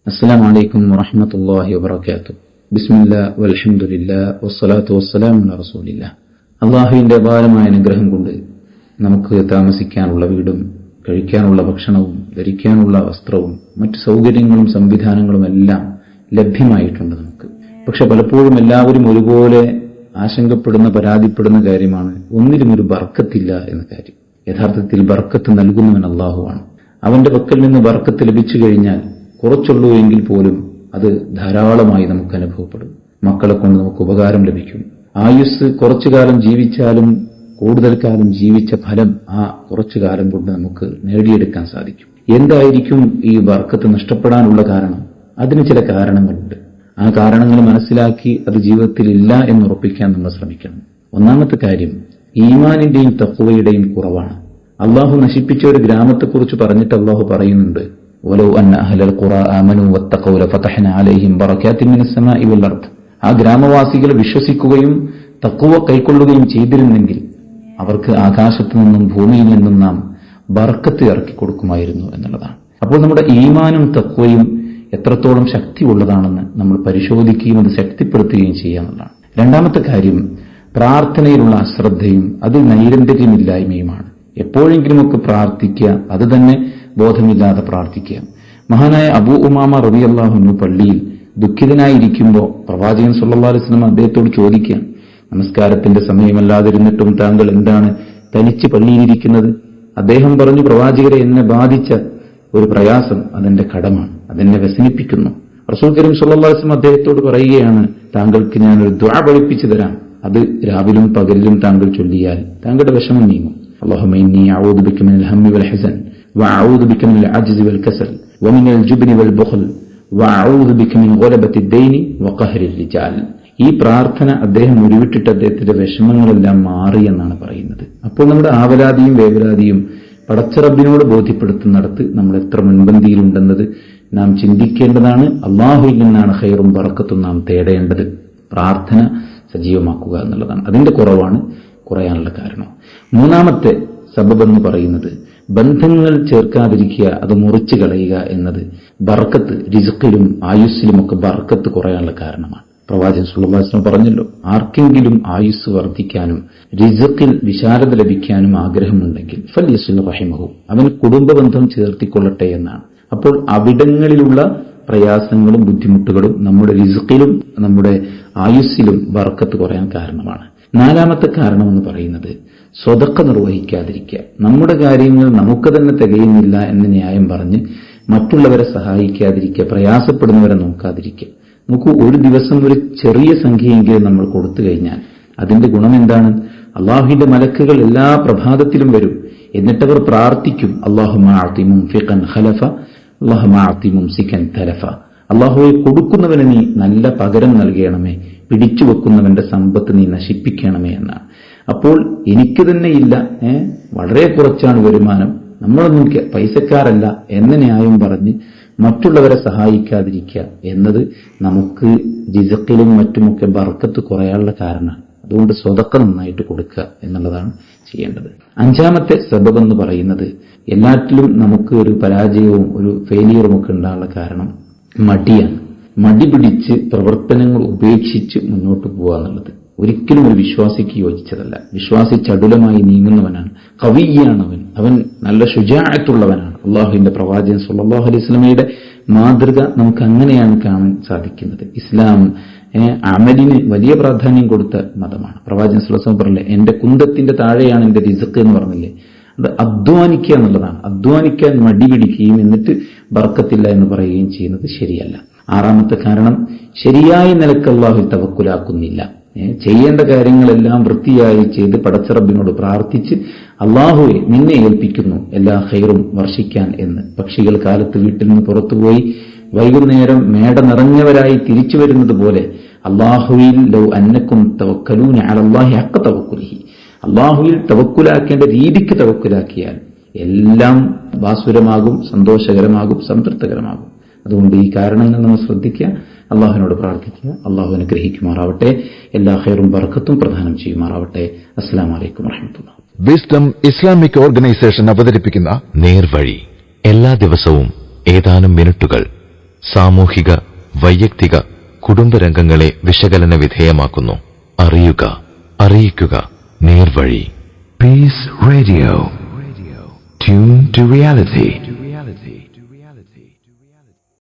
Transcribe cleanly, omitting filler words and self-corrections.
അസ്സലാമു അലൈക്കും വറഹ്മത്തുള്ളാഹി വബറകാതുഹു. ബിസ്മില്ലാഹ് വൽഹംദുലില്ലാഹ് വസ്സലാത്തു വസ്സലാമു അലാ റസൂലില്ലാഹ്. അല്ലാഹുവിന്റെ അപാരമായ അനുഗ്രഹം കൊണ്ട് നമുക്ക് താമസിക്കാനുള്ള വീടും കഴിക്കാനുള്ള ഭക്ഷണവും ധരിക്കാനുള്ള വസ്ത്രവും മറ്റു സൗകര്യങ്ങളും സംവിധാനങ്ങളും എല്ലാം ലഭ്യമായിട്ടുണ്ട് നമുക്ക്. പക്ഷെ പലപ്പോഴും എല്ലാവരും ഒരുപോലെ ആശങ്കപ്പെടുന്ന പരാതിപ്പെടുന്ന കാര്യമാണ് ഒന്നിലും ഒരു ബർക്കത്തില്ല എന്ന കാര്യം. യഥാർത്ഥത്തിൽ ബർക്കത്ത് നൽകുന്നവൻ അല്ലാഹുവാണ്. അവന്റെ പക്കൽ നിന്ന് ബർക്കത്ത് ലഭിച്ചു കഴിഞ്ഞാൽ കുറച്ചുള്ളൂ എങ്കിൽ പോലും അത് ധാരാളമായി നമുക്ക് അനുഭവപ്പെടും. മക്കളെ കൊണ്ട് നമുക്ക് ഉപകാരം ലഭിക്കും. ആയുസ് കുറച്ചു കാലം ജീവിച്ചാലും കൂടുതൽ കാലം ജീവിച്ച ഫലം ആ കുറച്ചു കാലം കൊണ്ട് നമുക്ക് നേടിയെടുക്കാൻ സാധിക്കും. എന്തായിരിക്കും ഈ ബർക്കത്ത് നഷ്ടപ്പെടാനുള്ള കാരണം? അതിന് ചില കാരണങ്ങളുണ്ട്. ആ കാരണങ്ങൾ മനസ്സിലാക്കി അത് ജീവിതത്തിൽ ഇല്ല എന്നുറപ്പിക്കാൻ നമ്മൾ ശ്രമിക്കണം. ഒന്നാമത്തെ കാര്യം ഈമാനിന്റെയും തഖ്വയുടെയും കുറവാണ്. അള്ളാഹു നശിപ്പിച്ച ഒരു ഗ്രാമത്തെക്കുറിച്ച് പറഞ്ഞിട്ട് അള്ളാഹു പറയുന്നുണ്ട്, വലൗ അന്ന അഹ്ലൽ ഖുറാ ആമനൂ വത്തഖൗ ലഫതഹ്നാ അലൈഹിം ബറകാത്തിൻ മിനസ് സമാഇ വൽ അർദ്. ആ ഗ്രാമവാസികൾ വിശ്വസിക്കുകയും തഖ്വ കൈക്കൊള്ളുകയും ചെയ്തിരുന്നെങ്കിൽ അവർക്ക് ആകാശത്തു നിന്നും ഭൂമിയിൽ നിന്നും നാം ബർക്കത്ത് ഇറക്കി കൊടുക്കുമായിരുന്നു എന്നുള്ളതാണ്. അപ്പോൾ നമ്മുടെ ഈമാനും തഖ്വയും എത്രത്തോളം ശക്തിയുള്ളതാണെന്ന് നമ്മൾ പരിശോധിക്കുകയും അത് ശക്തിപ്പെടുത്തുകയും ചെയ്യാന്നുള്ളതാണ്. രണ്ടാമത്തെ കാര്യം പ്രാർത്ഥനയിലുള്ള അശ്രദ്ധയും അത് നൈരന്തര്യമില്ലായ്മയുമാണ്. എപ്പോഴെങ്കിലുമൊക്കെ പ്രാർത്ഥിക്കുക, അത് തന്നെ ബോധമില്ലാതെ പ്രാർത്ഥിക്കുക. മഹാനായ അബൂ ഉമാമ റളിയല്ലാഹു അൻഹു പള്ളിയിൽ ദുഃഖിതനായിരിക്കുമ്പോൾ പ്രവാചകൻ സല്ലല്ലാഹു അലൈഹി വസല്ലം അദ്ദേഹത്തോട് ചോദിക്കുക, നമസ്കാരത്തിന്റെ സമയമല്ലാതിരുന്നിട്ടും താങ്കൾ എന്താണ് തനിച്ച് പള്ളിയിലിരിക്കുന്നത്? അദ്ദേഹം പറഞ്ഞു, പ്രവാചകരെ, എന്നെ ബാധിച്ച ഒരു പ്രയാസം അതെന്റെ കടമാണ്, അതെന്നെ വ്യസനിപ്പിക്കുന്നു. റസൂൽ കരീം സല്ലല്ലാഹു അലൈഹി വസല്ലം അദ്ദേഹത്തോട് പറയുകയാണ്, താങ്കൾക്ക് ഞാനൊരു ദുആ പഠിപ്പിച്ചു തരാം, അത് രാവിലും പകലിലും താങ്കൾ ചൊല്ലിയാൽ താങ്കളുടെ വിഷമം നീങ്ങും. അല്ലാഹുമ്മ ഇന്നി അഊദു ബിക മിനൽ ഹമ്മി വൽ ഹസൻ വഅഊദു ബിക മിനൽ അജ്സി വൽ കസൽ വമിനൽ ജുബ്നി വൽ ബുഖൽ വഅഊദു ബിക മിൻ ഗലബത്തി ദൈനി വഖഹ്രി റിജാൽ. ഈ പ്രാർത്ഥന അദ്ദേഹം ഉരുവിട്ടിട്ട് അദ്ദേഹത്തിന്റെ വിഷമങ്ങളെല്ലാം മാറി എന്നാണ് പറയുന്നത്. അപ്പോൾ നമ്മുടെ ആവലാതിയും വേവലാതിയും പടച്ചറബിനോട് ബോധ്യപ്പെടുത്തുന്നിടത്ത് നമ്മൾ എത്ര മുൻപന്തിയിലുണ്ടെന്നത് നാം ചിന്തിക്കേണ്ടതാണ്. അല്ലാഹുവിൽ നിന്നാണ് ഖൈറും ബറക്കത്തും നാം തേടേണ്ടത്. പ്രാർത്ഥന സജീവമാക്കുക എന്നുള്ളതാണ്. അതിന്റെ കുറവാണ് കുറയാനുള്ള കാരണം. മൂന്നാമത്തെ സബബെന്ന് പറയുന്നത് ബന്ധങ്ങൾ ചേർക്കാതിരിക്കുക, അത് മുറിച്ചു കളയുക എന്നത് ബർക്കത്ത് റിസ്ഖിലും ആയുസ്സിലുമൊക്കെ ബർക്കത്ത് കുറയാനുള്ള കാരണമാണ്. പ്രവാചകൻ സല്ലല്ലാഹു അലൈഹി വസല്ലം പറഞ്ഞല്ലോ, ആർക്കെങ്കിലും ആയുസ് വർദ്ധിക്കാനും റിസ്ഖിൽ വിശാലത ലഭിക്കാനും ആഗ്രഹമുണ്ടെങ്കിൽ ഫൽയസിൽ റഹിമഹു, അവന് കുടുംബബന്ധം ചേർത്തിക്കൊള്ളട്ടെ എന്നാണ്. അപ്പോൾ അവിടങ്ങളിലുള്ള പ്രയാസങ്ങളും ബുദ്ധിമുട്ടുകളും നമ്മുടെ റിസ്ഖിലും നമ്മുടെ ആയുസ്സിലും ബർക്കത്ത് കുറയാൻ കാരണമാണ്. നാലാമത്തെ കാരണമെന്ന് പറയുന്നത് സ്വതക്ക നിർവഹിക്കാതിരിക്കുക. നമ്മുടെ കാര്യങ്ങൾ നമുക്ക് തന്നെ തികയുന്നില്ല എന്ന ന്യായം പറഞ്ഞ് മറ്റുള്ളവരെ സഹായിക്കാതിരിക്കുക, പ്രയാസപ്പെടുന്നവരെ നോക്കാതിരിക്കുക. നോക്കൂ, ഒരു ദിവസം ഒരു ചെറിയ സംഖ്യയെങ്കിലും നമ്മൾ കൊടുത്തു കഴിഞ്ഞാൽ അതിന്റെ ഗുണം എന്താണ്? അള്ളാഹുവിന്റെ മലക്കുകൾ എല്ലാ പ്രഭാതത്തിലും വരും. എന്നിട്ടവർ പ്രാർത്ഥിക്കും, അല്ലാഹുമ്മ അഅതി മുൻഫിഖൻ ഖലഫ, അല്ലാഹുമ്മ അഅതി മുംസികൻ തലഫ. അള്ളാഹുവെ, കൊടുക്കുന്നവന് നീ നല്ല പകരം നൽകണമേ, പിടിച്ചു വെക്കുന്നവന്റെ സമ്പത്ത് നീ നശിപ്പിക്കണമേ എന്നാണ്. അപ്പോൾ എനിക്ക് തന്നെ ഇല്ല, വളരെ കുറച്ചാണ് വരുമാനം, നമ്മളൊന്നും പൈസക്കാരല്ല എന്ന ന്യായം പറഞ്ഞ് മറ്റുള്ളവരെ സഹായിക്കാതിരിക്കുക എന്നത് നമുക്ക് റിസ്ഖിലും മറ്റുമൊക്കെ ബർക്കത്ത് കുറയാനുള്ള കാരണമാണ്. അതുകൊണ്ട് സ്വതക്ക നന്നായിട്ട് കൊടുക്കുക എന്നുള്ളതാണ് ചെയ്യേണ്ടത്. അഞ്ചാമത്തെ സബബെന്ന് പറയുന്നത് എല്ലാറ്റിലും നമുക്ക് ഒരു പരാജയവും ഒരു ഫെയിലിയറും ഒക്കെ ഉണ്ടാകാനുള്ള കാരണം മടിയാണ്. മടി പിടിച്ച് പ്രവർത്തനങ്ങൾ ഉപേക്ഷിച്ച് മുന്നോട്ട് പോവുക എന്നുള്ളത് ഒരിക്കലും ഒരു വിശ്വാസിക്ക് യോജിച്ചതല്ല. വിശ്വാസി ചടുലമായി നീങ്ങുന്നവനാണ്, കവിയാണവൻ, അവൻ നല്ല ശുജാഅത്തുള്ളവനാണ്. അള്ളാഹുവിന്റെ പ്രവാചകൻ സല്ലല്ലാഹു അലൈഹി വസല്ലമയുടെ മാതൃക നമുക്ക് അങ്ങനെയാണ് കാണാൻ സാധിക്കുന്നത്. ഇസ്ലാം അമലിന് വലിയ പ്രാധാന്യം കൊടുത്ത മതമാണ്. പ്രവാചകൻ സല്ലല്ലാഹു അലൈഹി വസല്ലം പറഞ്ഞില്ലേ, എന്റെ കുന്തത്തിന്റെ താഴെയാണ് എന്റെ റിസ്ഖ് എന്ന് പറഞ്ഞില്ലേ, അത് അധ്വാനിക്കുക എന്നുള്ളതാണ്. അധ്വാനിക്കാൻ മടി പിടിക്കുകയും എന്നിട്ട് ബർക്കത്തില്ല എന്ന് പറയുകയും ചെയ്യുന്നത് ശരിയല്ല. ആറാമത്തെ കാരണം ശരിയായ നിലക്ക് അല്ലാഹുവിൽ തവക്കുലാക്കുന്നില്ല. ചെയ്യേണ്ട കാര്യങ്ങളെല്ലാം വൃത്തിയായി ചെയ്ത് പടച്ചറബിനോട് പ്രാർത്ഥിച്ച് അല്ലാഹുവെ, നിന്നെ ഏൽപ്പിക്കുന്നു എല്ലാ ഖൈറും വർഷിക്കാൻ എന്ന്. പക്ഷികൾ കാലത്ത് വീട്ടിൽ നിന്ന് പുറത്തുപോയി വൈകുന്നേരം മേട നിറഞ്ഞവരായി തിരിച്ചു വരുന്നത് പോലെ അല്ലാഹുവിൽ ലൗ അന്നക്കും തവക്കലൂന അലല്ലാഹി ഹഖ്ക തവക്കുലിഹി, അല്ലാഹുവിൽ തവക്കുലാക്കേണ്ട രീതിക്ക് തവക്കുലാക്കിയാൽ എല്ലാം ഭാസുരമാകും, സന്തോഷകരമാകും, സംതൃപ്തകരമാകും. അതുകൊണ്ട് ഈ കാരണങ്ങൾ നമ്മൾ ശ്രദ്ധിക്കുക, അള്ളാഹുവിനോട് പ്രാർത്ഥിക്കുക. അള്ളാഹു അനുഗ്രഹിക്കുമാറാവട്ടെ, എല്ലാ ഖൈറും ബർക്കത്തും പ്രദാനം ചെയ്യുമാറാവട്ടെ. അസ്സലാമു അലൈക്കും വറഹ്മത്തുള്ളാഹി. വിസ്ഡം ഇസ്ലാമിക് ഓർഗനൈസേഷൻ അവതരിപ്പിക്കുന്ന നേർവഴി എല്ലാ ദിവസവും ഏതാനും മിനിറ്റുകൾ സാമൂഹിക, വൈയക്തിക, കുടുംബരംഗങ്ങളെ വിശകലന വിധേയമാക്കുന്നു. അറിയുക, അറിയിക്കുക, നേർവഴി. Peace Radio. Tune to reality.